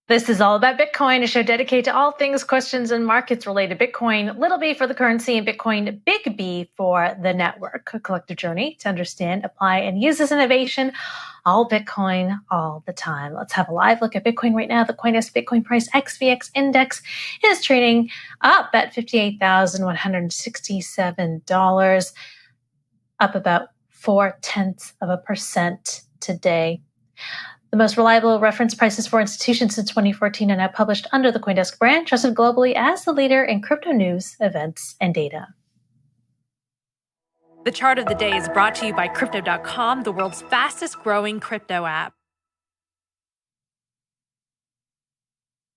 This is All About Bitcoin, a show dedicated to all things questions and markets related to Bitcoin, little b for the currency, and Bitcoin, big B for the network. A collective journey to understand, apply, and use this innovation, all Bitcoin, all the time. Let's have a live look at Bitcoin right now. The CoinDesk Bitcoin price XVX index is trading up at $58,167, up about 0.4% today. The most reliable reference prices for institutions since 2014 are now published under the CoinDesk brand, trusted globally as the leader in crypto news, events, and data. The chart of the day is brought to you by Crypto.com, the world's fastest growing crypto app.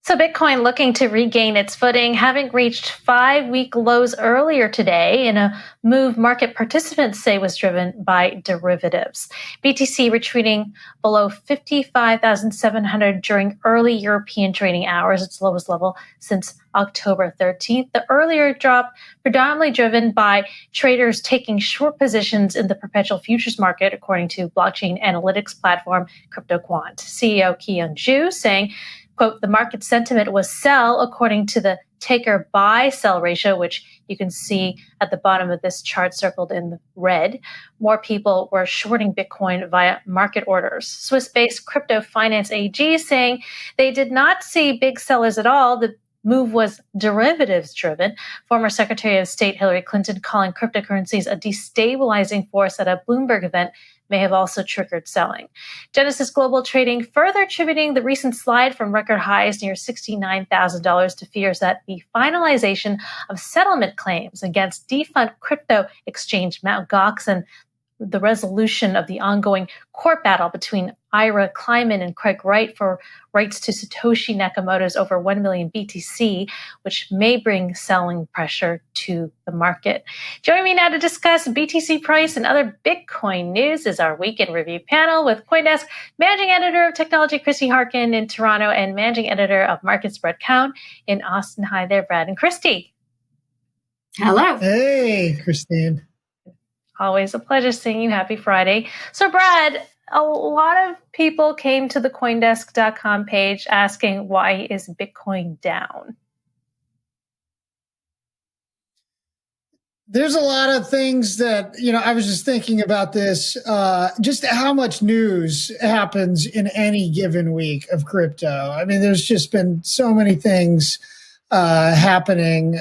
So Bitcoin looking to regain its footing, having reached 5-week lows earlier today in a move market participants say was driven by derivatives. BTC retreating below 55,700 during early European trading hours, its lowest level since October 13th. The earlier drop predominantly driven by traders taking short positions in the perpetual futures market, according to blockchain analytics platform CryptoQuant. CEO Keoun saying, quote, the market sentiment was sell according to the taker buy sell ratio, which you can see at the bottom of this chart circled in red. More people were shorting Bitcoin via market orders. Swiss-based Crypto Finance AG saying they did not see big sellers at all. The move was derivatives driven. Former Secretary of State Hillary Clinton calling cryptocurrencies a destabilizing force at a Bloomberg event may have also triggered selling. Genesis Global Trading further attributing the recent slide from record highs near $69,000 to fears that the finalization of settlement claims against defunct crypto exchange Mt. Gox and the resolution of the ongoing court battle between Ira KLEIMAN and Craig Wright for rights to Satoshi Nakamoto's over 1 million BTC, which may bring selling pressure to the market. Joining me now to discuss BTC price and other Bitcoin news is our weekend review panel with CoinDesk Managing Editor of Technology, Christie Harkin in Toronto, and Managing Editor of Markets, Keoun in Austin. Hi there, Brad and Christie. Hello. Hey, Christine. Always a pleasure seeing you. Happy Friday. So, Brad, a lot of people came to the CoinDesk.com page asking, why is Bitcoin down? There's a lot of things that, I was just thinking about this, just how much news happens in any given week of crypto. I mean, there's just been so many things happening.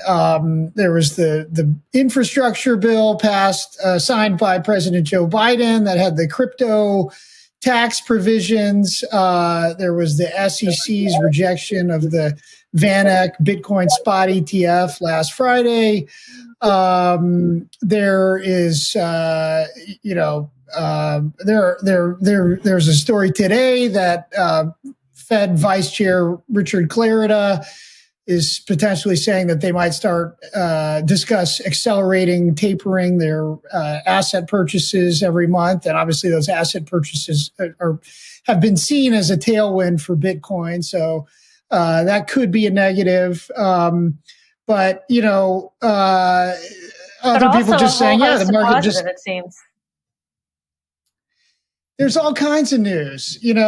There was the infrastructure bill passed, signed by President Joe Biden that had the crypto tax provisions. There was the SEC's rejection of the VanEck Bitcoin spot ETF last Friday. There is, there's a story today that Fed Vice Chair Richard Clarida is potentially saying that they might start discuss accelerating, tapering their asset purchases every month. And obviously those asset purchases have been seen as a tailwind for Bitcoin. So that could be a negative. But, other people just saying, the market just, it seems. There's all kinds of news, there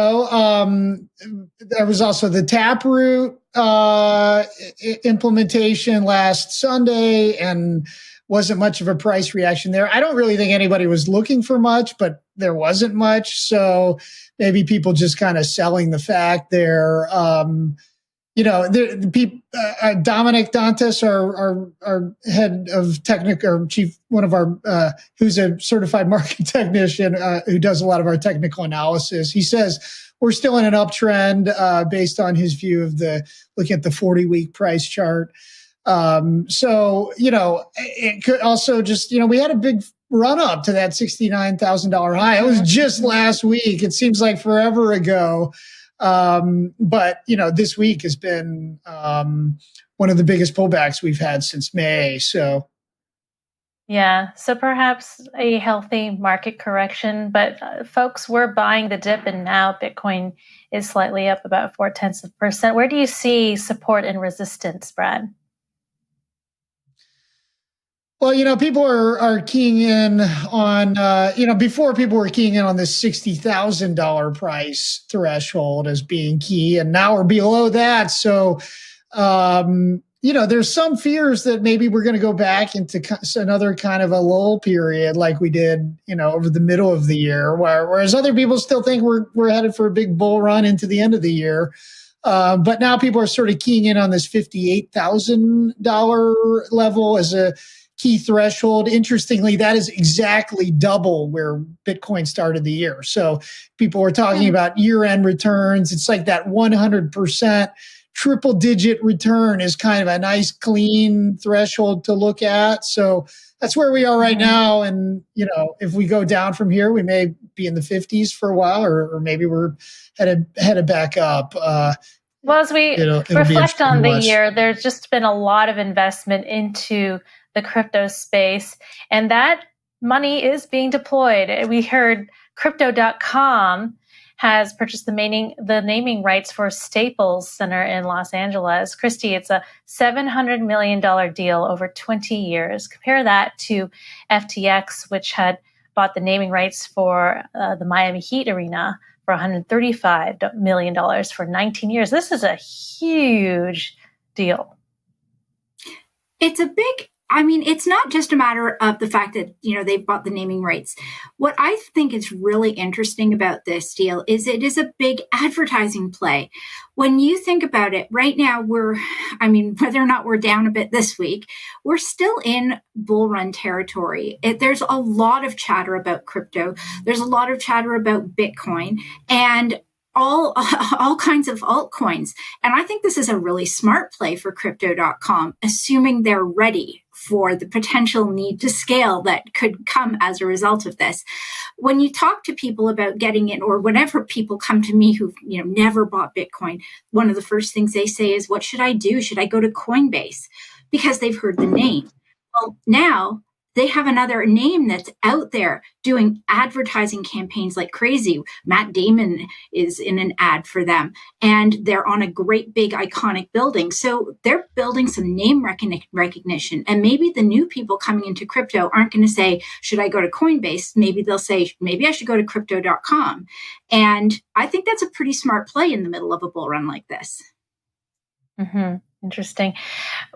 was also the Taproot implementation last Sunday and wasn't much of a price reaction there. I don't really think anybody was looking for much, but there wasn't much. So maybe people just kind of selling the fact there. The people, Dominic Dantas, our head of technical, chief, one of our, who's a certified market technician, who does a lot of our technical analysis. He says we're still in an uptrend, based on his view of looking at the 40-week price chart. It could also just, we had a big run up to that $69,000 high. It was just last week. It seems like forever ago. But this week has been one of the biggest pullbacks we've had since May. So, yeah, so perhaps a healthy market correction, but folks were buying the dip, and now Bitcoin is slightly up about 0.4%. Where do you see support and resistance, Brad? Well, people are keying in on, before people were keying in on this $60,000 price threshold as being key, and now we're below that. So, there's some fears that maybe we're going to go back into another kind of a lull period like we did, over the middle of the year, whereas other people still think we're headed for a big bull run into the end of the year. But now people are sort of keying in on this $58,000 level as a key threshold. Interestingly, that is exactly double where Bitcoin started the year. So people are talking about year-end returns. It's like that 100% triple-digit return is kind of a nice, clean threshold to look at. So that's where we are right now. And, if we go down from here, we may be in the 50s for a while, or maybe we're headed back up. Well, as we reflect on the year, there's just been a lot of investment into the crypto space, and that money is being deployed. We heard Crypto.com has purchased the naming rights for Staples Center in Los Angeles. Christie, it's a $700 million deal over 20 years. Compare that to FTX, which had bought the naming rights for the Miami Heat Arena for $135 million for 19 years. This is a huge deal. It's not just a matter of the fact that, they've bought the naming rights. What I think is really interesting about this deal is it is a big advertising play. When you think about it, right now whether or not we're down a bit this week, we're still in bull run territory. There's a lot of chatter about crypto. There's a lot of chatter about Bitcoin and all kinds of altcoins. And I think this is a really smart play for Crypto.com, assuming they're ready for the potential need to scale that could come as a result of this. When you talk to people about getting in, or whenever people come to me who've never bought Bitcoin, one of the first things they say is, what should I do? Should I go to Coinbase? Because they've heard the name. Well, now they have another name that's out there doing advertising campaigns like crazy. Matt Damon is in an ad for them, and they're on a great big iconic building. So they're building some name recognition. And maybe the new people coming into crypto aren't going to say, should I go to Coinbase? Maybe they'll say, maybe I should go to Crypto.com. And I think that's a pretty smart play in the middle of a bull run like this. Mm-hmm. Interesting.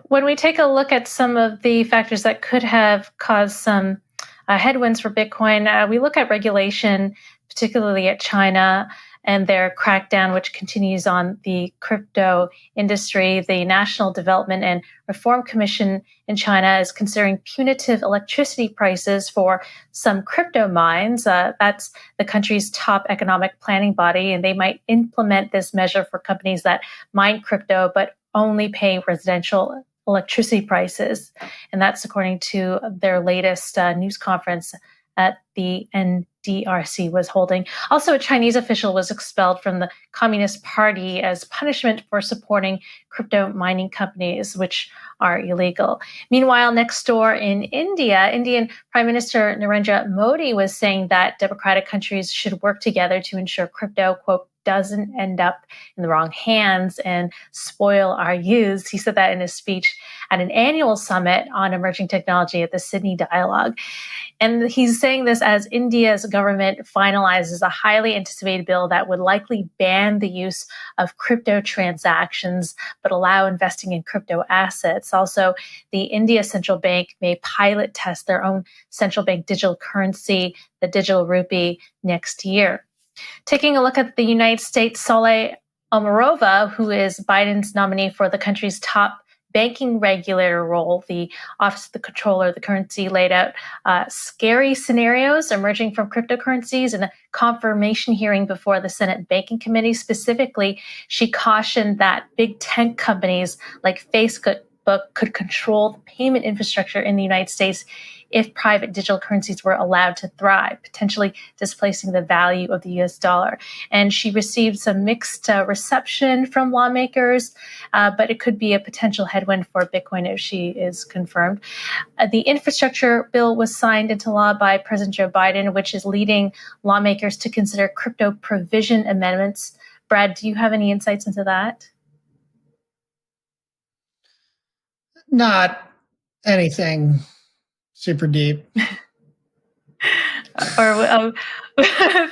When we take a look at some of the factors that could have caused some headwinds for Bitcoin, we look at regulation, particularly at China and their crackdown, which continues on the crypto industry. The National Development and Reform Commission in China is considering punitive electricity prices for some crypto mines. That's the country's top economic planning body, and they might implement this measure for companies that mine crypto, but only pay residential electricity prices. And that's according to their latest news conference at the NDRC was holding. Also, a Chinese official was expelled from the Communist Party as punishment for supporting crypto mining companies, which are illegal. Meanwhile, next door in India, Indian Prime Minister Narendra Modi was saying that democratic countries should work together to ensure crypto, quote, doesn't end up in the wrong hands and spoil our youth. He said that in his speech at an annual summit on emerging technology at the Sydney Dialogue. And he's saying this as India's government finalizes a highly anticipated bill that would likely ban the use of crypto transactions, but allow investing in crypto assets. Also, the India Central Bank may pilot test their own central bank digital currency, the digital rupee, next year. Taking a look at the United States, Soleil Omarova, who is Biden's nominee for the country's top banking regulator role, the Office of the Comptroller of the Currency, laid out scary scenarios emerging from cryptocurrencies in a confirmation hearing before the Senate Banking Committee. Specifically, she cautioned that big tech companies like Facebook could control the payment infrastructure in the United States if private digital currencies were allowed to thrive, potentially displacing the value of the US dollar. And she received some mixed reception from lawmakers, but it could be a potential headwind for Bitcoin if she is confirmed. The infrastructure bill was signed into law by President Joe Biden, which is leading lawmakers to consider crypto provision amendments. Brad, do you have any insights into that? Not anything super deep. Or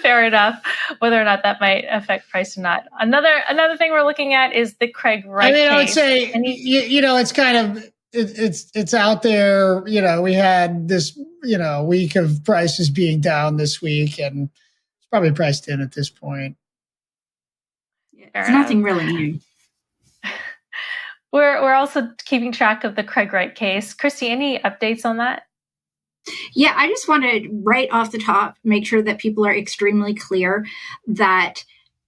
fair enough, whether or not that might affect price or not. Another thing we're looking at is the Craig Wright case. I would say, it's kind of, it's out there. We had this, week of prices being down this week, and it's probably priced in at this point. It's nothing really new. We're also keeping track of the Craig Wright case. Christie, any updates on that? Yeah, I just want to, right off the top, make sure that people are extremely clear that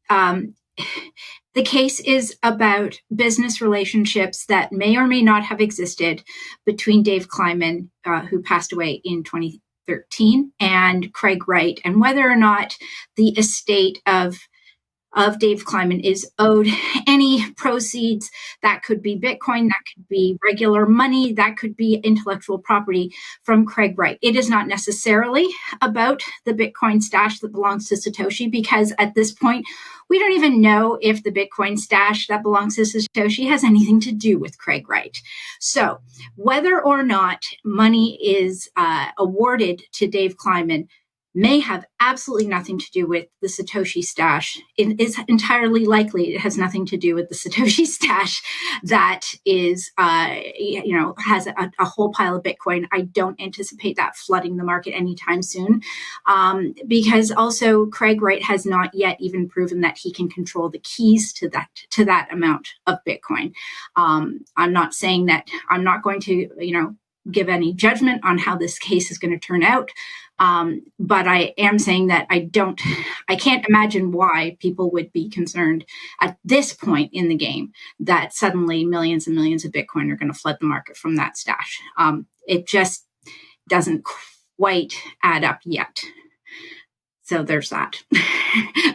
the case is about business relationships that may or may not have existed between Dave KLEIMAN, who passed away in 2013, and Craig Wright, and whether or not the estate of Dave KLEIMAN is owed any proceeds. That could be Bitcoin, that could be regular money, that could be intellectual property from Craig Wright. It is not necessarily about the Bitcoin stash that belongs to Satoshi, because at this point, we don't even know if the Bitcoin stash that belongs to Satoshi has anything to do with Craig Wright. So whether or not money is awarded to Dave KLEIMAN may have absolutely nothing to do with the Satoshi stash. It is entirely likely it has nothing to do with the Satoshi stash that is, has a whole pile of Bitcoin. I don't anticipate that flooding the market anytime soon, because also Craig Wright has not yet even proven that he can control the keys to that amount of Bitcoin. I'm not saying that I'm not going to, give any judgment on how this case is going to turn out. But I am saying that I can't imagine why people would be concerned at this point in the game that suddenly millions and millions of Bitcoin are going to flood the market from that stash. It just doesn't quite add up yet. So there's that.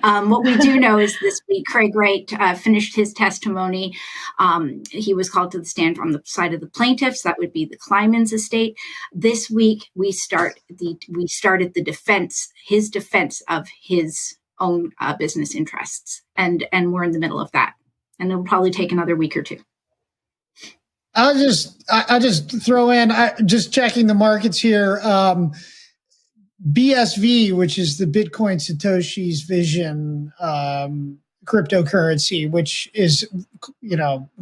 What we do know is this week, Craig Wright finished his testimony. He was called to the stand on the side of the plaintiffs. That would be the KLEIMAN's estate. This week, we started the defense, his defense of his own business interests, and we're in the middle of that. And it'll probably take another week or two. I'll just throw in, just checking the markets here. BSV, which is the Bitcoin Satoshi's Vision cryptocurrency, which is,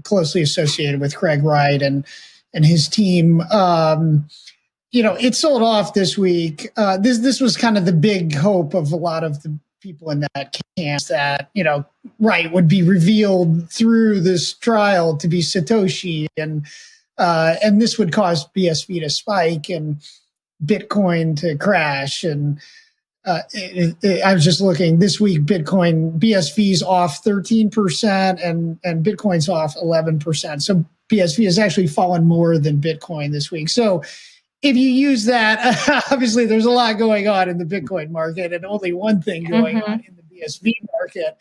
closely associated with Craig Wright and his team. It sold off this week. This was kind of the big hope of a lot of the people in that camp that, Wright would be revealed through this trial to be Satoshi, and this would cause BSV to spike and Bitcoin to crash. And I was just looking this week, BSV's off 13% and Bitcoin's off 11%. So BSV has actually fallen more than Bitcoin this week. So if you use that, obviously there's a lot going on in the Bitcoin market and only one thing going on in the BSV market.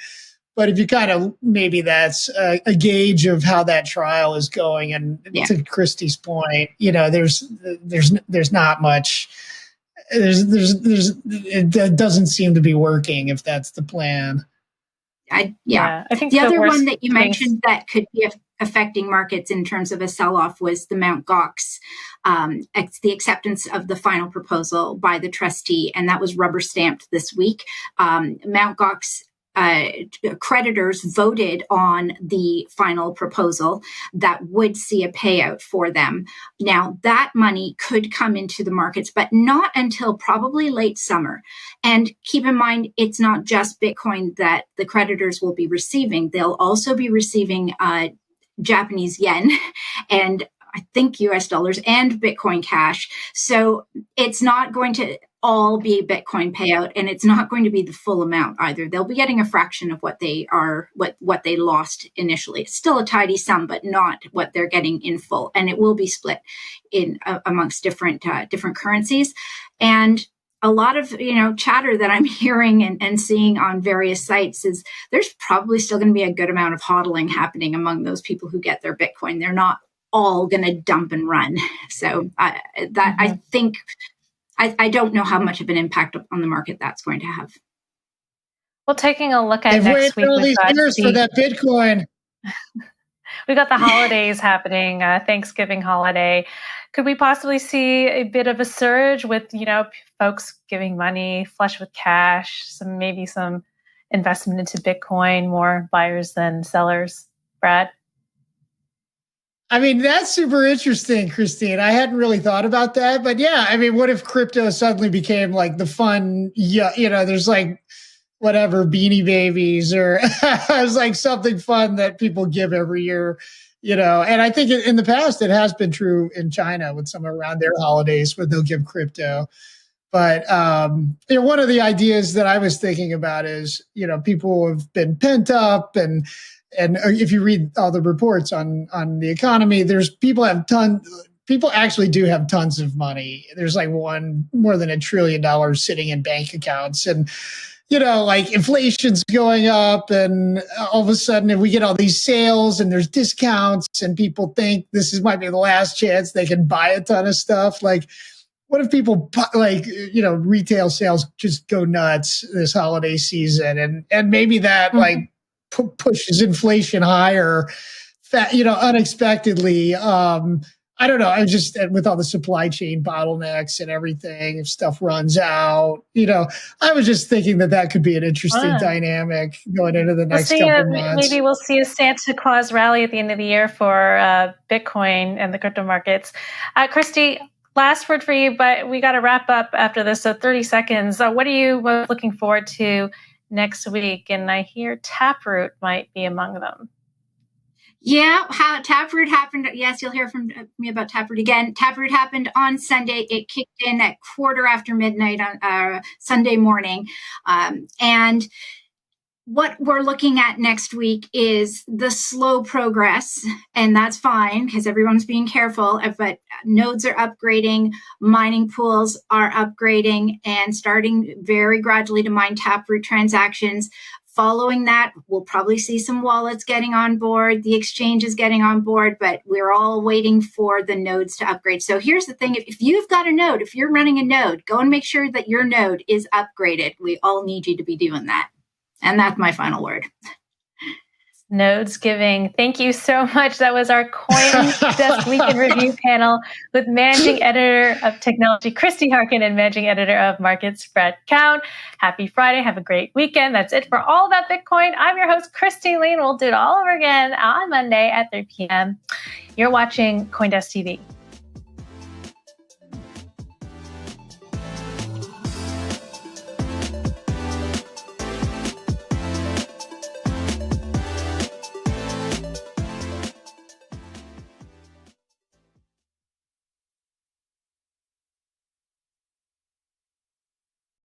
But if you maybe that's a gauge of how that trial is going. And to Christie's point, there's not much. It doesn't seem to be working if that's the plan. I think the other one that you mentioned that could be affecting markets in terms of a sell-off was the Mt. Gox, the acceptance of the final proposal by the trustee, and that was rubber stamped this week. Mt. Gox creditors voted on the final proposal that would see a payout for them. Now, that money could come into the markets, but not until probably late summer. And keep in mind, it's not just Bitcoin that the creditors will be receiving. They'll also be receiving Japanese yen and I think US dollars and Bitcoin Cash. So it's not going to all be a Bitcoin payout, and it's not going to be the full amount either. They'll be getting a fraction of what they lost initially. It's still a tidy sum, but not what they're getting in full. And it will be split in amongst different currencies. And a lot of chatter that I'm hearing and seeing on various sites is there's probably still going to be a good amount of hodling happening among those people who get their Bitcoin. They're not all going to dump and run. So I think I don't know how much of an impact on the market that's going to have. Well, taking a look at next week, all these years for that Bitcoin. We got the holidays happening, Thanksgiving holiday. Could we possibly see a bit of a surge with, folks giving money, flush with cash, maybe some investment into Bitcoin, more buyers than sellers? Brad? I mean, that's super interesting, Christine. I hadn't really thought about that. But yeah, I mean, what if crypto suddenly became like the fun, there's like whatever, Beanie Babies or it's like something fun that people give every year, And I think in the past, it has been true in China with some around their holidays where they'll give crypto. But one of the ideas that I was thinking about is, people have been pent up and if you read all the reports on the economy, people actually do have tons of money. There's like more than $1 trillion sitting in bank accounts. And, like inflation's going up and all of a sudden if we get all these sales and there's discounts and people think might be the last chance they can buy a ton of stuff. Like, what if people retail sales just go nuts this holiday season and maybe that pushes inflation higher, unexpectedly. I don't know. I'm just with all the supply chain bottlenecks and everything, if stuff runs out, I was just thinking that could be an interesting dynamic going into the next couple months. Maybe we'll see a Santa Claus rally at the end of the year for Bitcoin and the crypto markets. Christie, last word for you, but we got to wrap up after this. So 30 seconds. What are you looking forward to next week? And I hear Taproot might be among them. Yeah, how Taproot happened. Yes, you'll hear from me about Taproot again. Taproot happened on Sunday. It kicked in at midnight on Sunday morning. And what we're looking at next week is the slow progress, and that's fine because everyone's being careful, but nodes are upgrading, mining pools are upgrading and starting very gradually to mine Taproot transactions. Following that, we'll probably see some wallets getting on board, the exchange is getting on board, but we're all waiting for the nodes to upgrade. So here's the thing. If you've got a node, if you're running a node, go and make sure that your node is upgraded. We all need you to be doing that. And that's my final word. Nodes giving. Thank you so much. That was our CoinDesk Week in Review panel with Managing Editor of Technology, Christie Harkin, and Managing Editor of Markets, Brad Keoun. Happy Friday. Have a great weekend. That's it for All About Bitcoin. I'm your host, Christie Lean. We'll do it all over again on Monday at 3 p.m. You're watching CoinDesk TV.